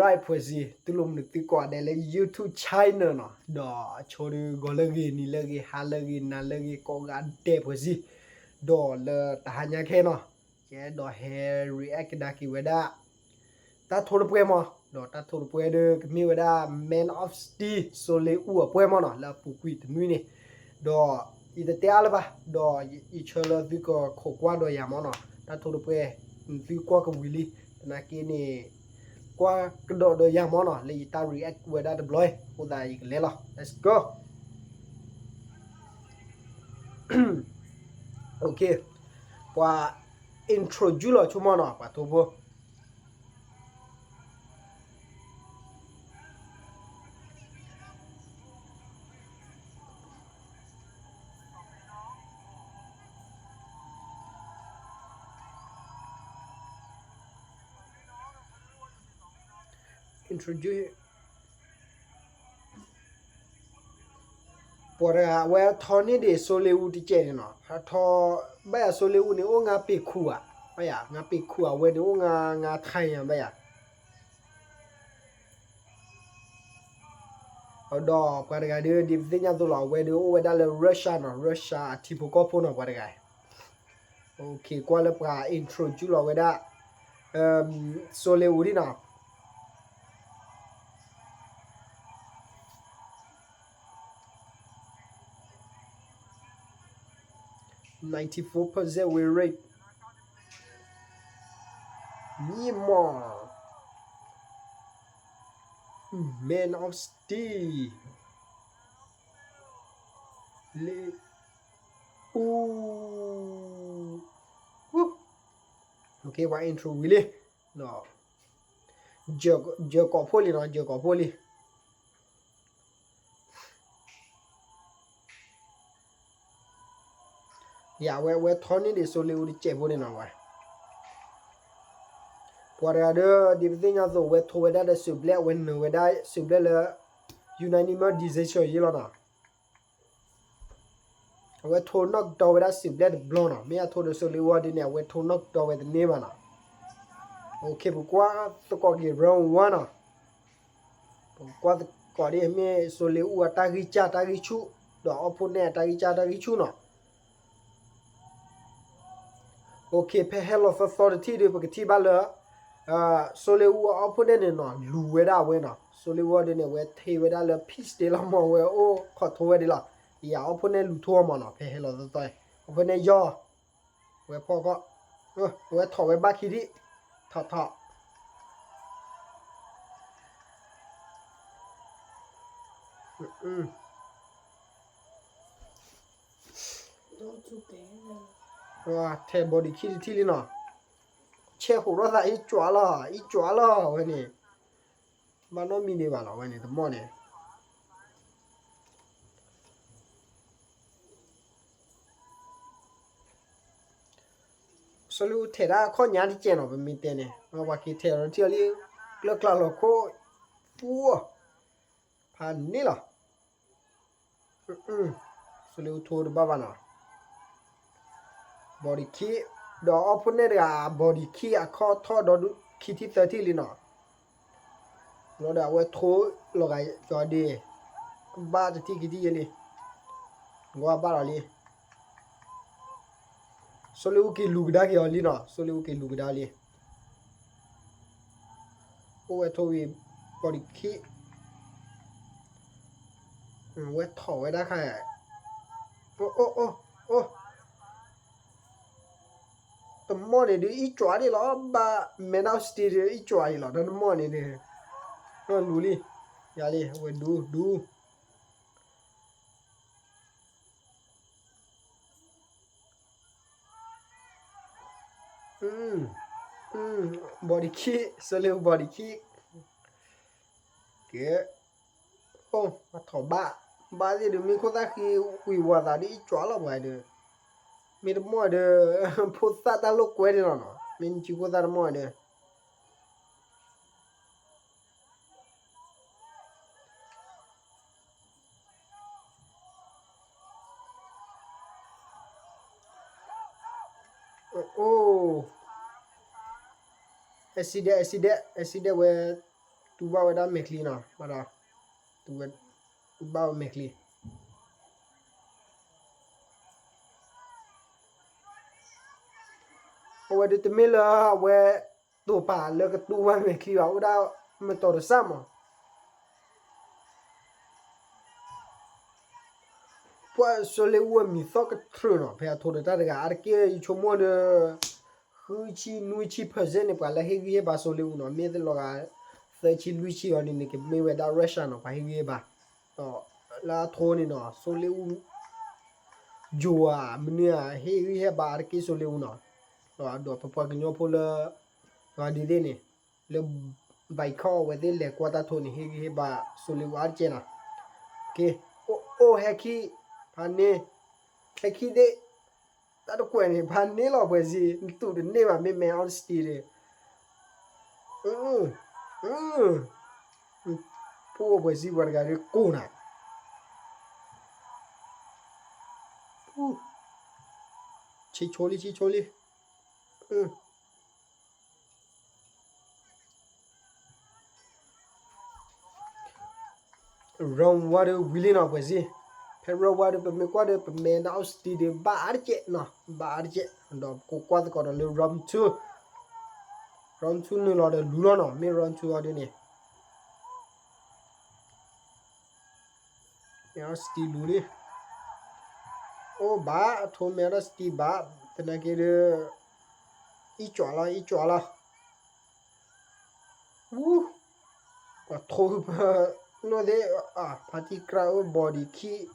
Alright pues tulumนึกติกว่าได้เลย YouTube channel เนาะดอโชดูก็เลยนี่เลยหาเลยนั่นเลยก็กานเตpuesดอเลตาหญาแค่เนาะแกดอ hair react ดากิเวดาตาโทรเปมอดอตาโทรเปเดมีเวดา Man of Steel โซเลอูเปมอเนาะแล้วปุกุยตนุยนี่ดออีตะเตอะละบะดออีเชลวิก็โคกว่าดอยามอเนาะตาโทรเปวิก็กวิลีนากินี่qua cái độ đời giang món nó li ta react với đã deploy cô ta lấy lo let's go ok qua introduce lo chú món nó và thu vô introduce pora wa thoni de soleu ti che no ha tho ba soleu ni o nga pe khu a ba ya nga pe khu a we ni o nga thai ya ba ya odo kwa ga de di vinya to lo we de o we da le Russia no Russia tipo ko pho no kwa ga okay kwa le pra introduce lo we da soleu di no .94% win rate. Nemo. Man of Steel. Ooh. Woo. Okay, what intro really? No. Jokopoli no, Jokopoli. Yeah, we're turning the solely with the chebo in our. What other dividing of the wet to whether the sublet when no whether sublet unanimous decision yellow. We're told knock down with that sublet blown. Me, I told the solely word in there, we're told knock down with the name. Okay, but what to call the round one. What the call me solely who attack each other, the opponent attack each other, no. Okay, pe hello for authority de porque ti ba le so le u opponent no lu we da we no so le wo de ne we the we da le peace de la mo we o kho tho we de la ya opponent lu tho mo no pe hello so toi opponent yo we pho ko we tho we ba ki di tho Don't too bad. ว่าแทบอดี้คิดที่ลิเนาะเช่หัวเราะอีจั่วละวันนี้มันน้องมีนี่ว่าละวันนี้ทั้งหมดเนี่ยสรุปเทระข้อยาที่เจนออกเป็นมีเตเนี่ยว่าคิดเทระที่aliเลิกละละโคปัวผ่านนี่ล่ะสรุปโทรบ้าบ้านะbody key the opponent body key a call to do key 30 li no lo da we tho lo ga jo de ba ti ki ti li ngwa ba la li so le u ki lu da ki li no so le u ki lu da li o we tho wi body key we tho we da kha oh the money de i chwa de lo ba man of steel de i chwa lo the money de no lu li ya li we do body kick so little body kick ke oh ma tho ba de de mi ko ta ki wi wa da de i chwa lo ba de mi de mo de put that look where no min chi ko dar mo de oh accident where tu ba da mekli na mara tu ba mekli o de te mela we tu pa le ka tu ba mekli wa da me to de sama poi sole u mi so ka truno pe to de da ga arke i chomo de huchi nuichi percent pa la he ba sole u no me de lo ga se chi luichi oni ne ke me we da russia no pa he ba to la tho ni no sole u joa mnia he ba arke sole u no do pa ga nyo po le wa di de ni le bai kho we de le kwa ta tho ni he ba sole u ar che na ke o heki pane heki de ta do kwen ni pane lo bwe si tu de ne ba me me on sti de po bwe si war ga de ko na chi choli rong wa de wili na bwe si pero wa de me kwa de me na sti de ba ar che no ba ar che do ko kwa ko le ram chu ni lo de lu lo no me ram chu wa de ni ya sti lu de o ba tho me ra sti ba tena ke de i chwa la pa tho no de party crowd body ki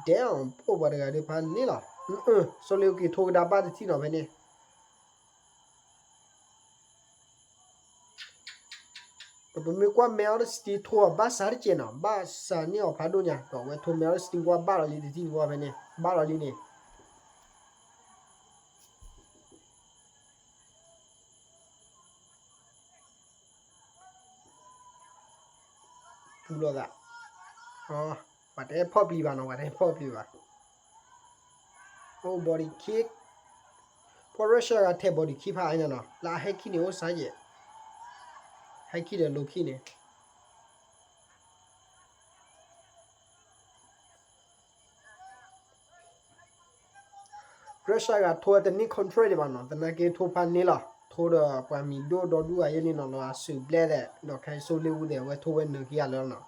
down po ba ga de pa ni la so le ki tho da ba de ti no be ni pa me kwa me ra sti tho ba sa ri che na ba sa ni o pa do nya to we tho me ra sti kwa ba la li de ti kwa be ni ba la li ni pulo da wa de pho pli ba no wa de pho pli ba o body kick for russia ga the body kick pha ai na no la he ki ni o sa ye hai ki de lo ki ni russia ga tho de ni control de ba no de na ke tho pha ni la tho de pa mi do du a ye ni no la su ble de do khai so le u de we tho we no ki ya lo no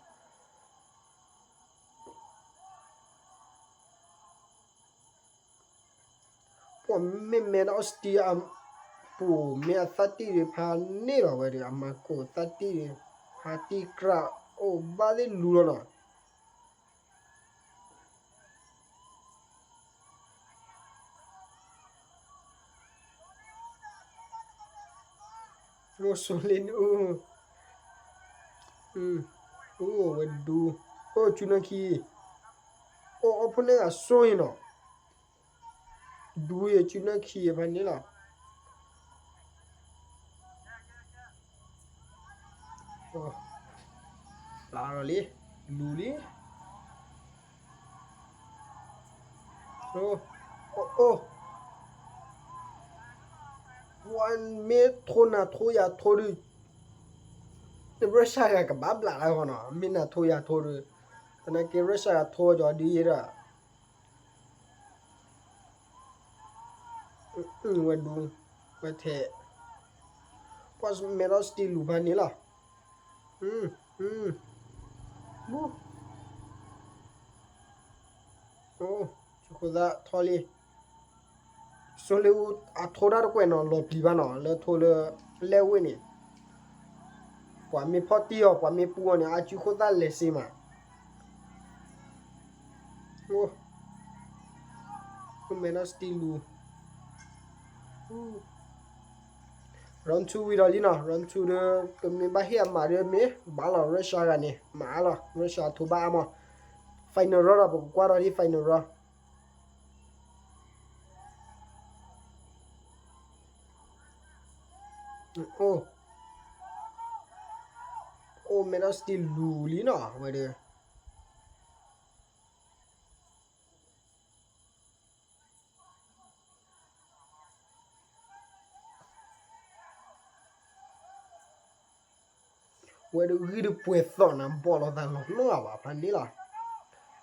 po me na ostia pu me thati de pha ni lo we de ama ko thati de party crowd o ba de lu lo no no solin we do chuna ki opone a so yin no du ye chuna ki e ba ni la la ro li lu li one minute tho na tho ya tho du the russia ga ba bla la ko no min na tho ya tho du tana ke russia tho jo di ye da we du we the pas mero still lu ba ni la chukoda tholi sole u a thoda ko no lo pli ba no le tho le we ni kwa mi photi o kwa mi pu ni a chukoda le si ma mero still lu run to we li no run to de ke mi ba hia ma de me ba la russia ga ni ma la russia thu ba ma final ro ba kwa ro ni final ro me na still lu li no we de puede ir pues zona bolo da no va pandila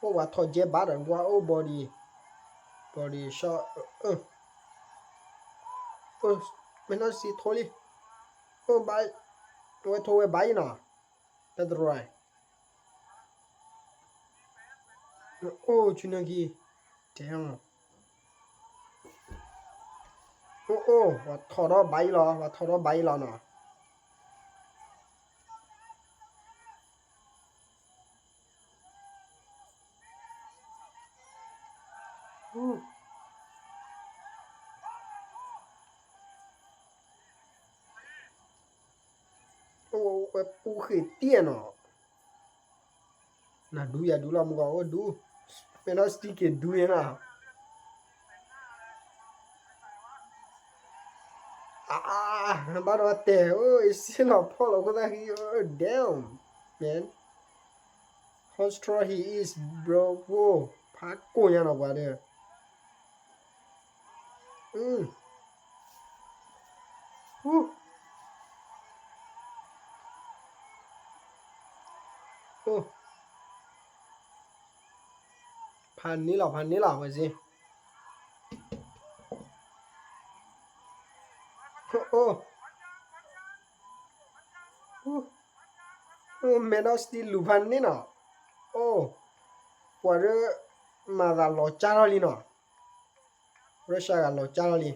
o va toje bada wa o body shot mena si tholi o bai o thowe bai na that's right oh chunagi damn oh wa thodo bai lo na我不会电哦，那读呀读了，我读，别那 stick 读呀那，把那带，现在跑了，我那个 damn man， how strong he is bro， 爬过呀那我的，พันนี้เหรอว่าสิเมนอสติลูพันนี่เนาะปวดมาดาลอจารอลีเนาะรัสเซียกาลอจารอลี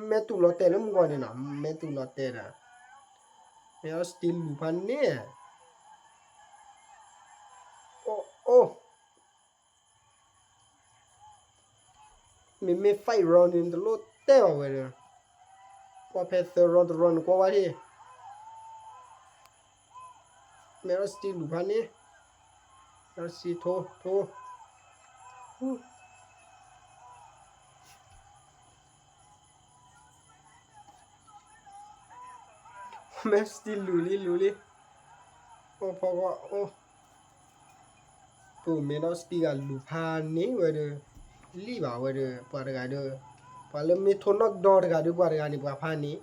me tu lo tere mo gone na me tu lo tere me still lupan ne me fight round in the lo te wa we pa pe round ko wa thi me still lupan ne si tho me still luliพอปูเมนอสติกาลูพานี่เวเดลีบาเวเดปาดกาเดปาเลมีโทนอกดอดกาเดปาดกานี่ปาพานี่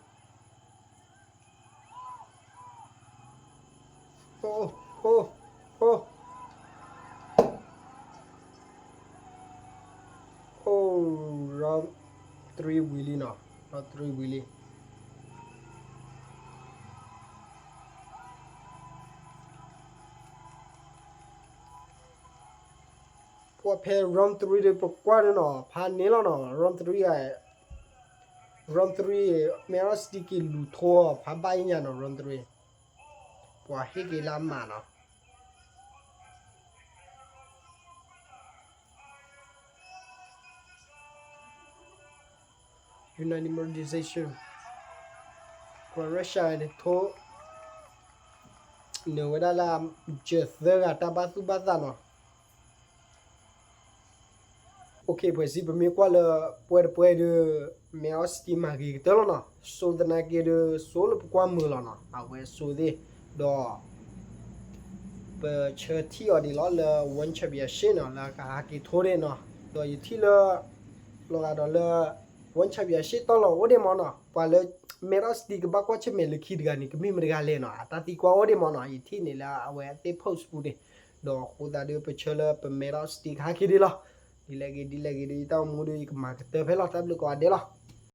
round 3 willy no round 3 willyว่าเพย์รัม3เดปกว่าเนาะผ่านนี้แล้วเนาะรัม3เมรสติกิลูทัวผ่าบายเนี่ยเนาะรัม3ว่าเฮกิลามาเนาะunanimization ว่ารัสเซียเนี่ยโทเนวดาลาเจสเดอร์ตาบาสุบาซาเนาะok pues sí pues me cual puede me estima que todo no so de na que de solo kwa mu la no a we so de do pe che ti o di lo le won che bia shin no la ka ki thore no do yi ti le lo ga do le won che bia shi to lo o de mo no pa le me ro sti ke ba kwa che me le ki ga ni ke mi me ga le no ta ti kwa o de mo no yi ti ni la a we te post pu de do ko da de pe che le pe me ro sti ka ki di lo di lagi di tau mudu ik mak te phela tab lu ko de la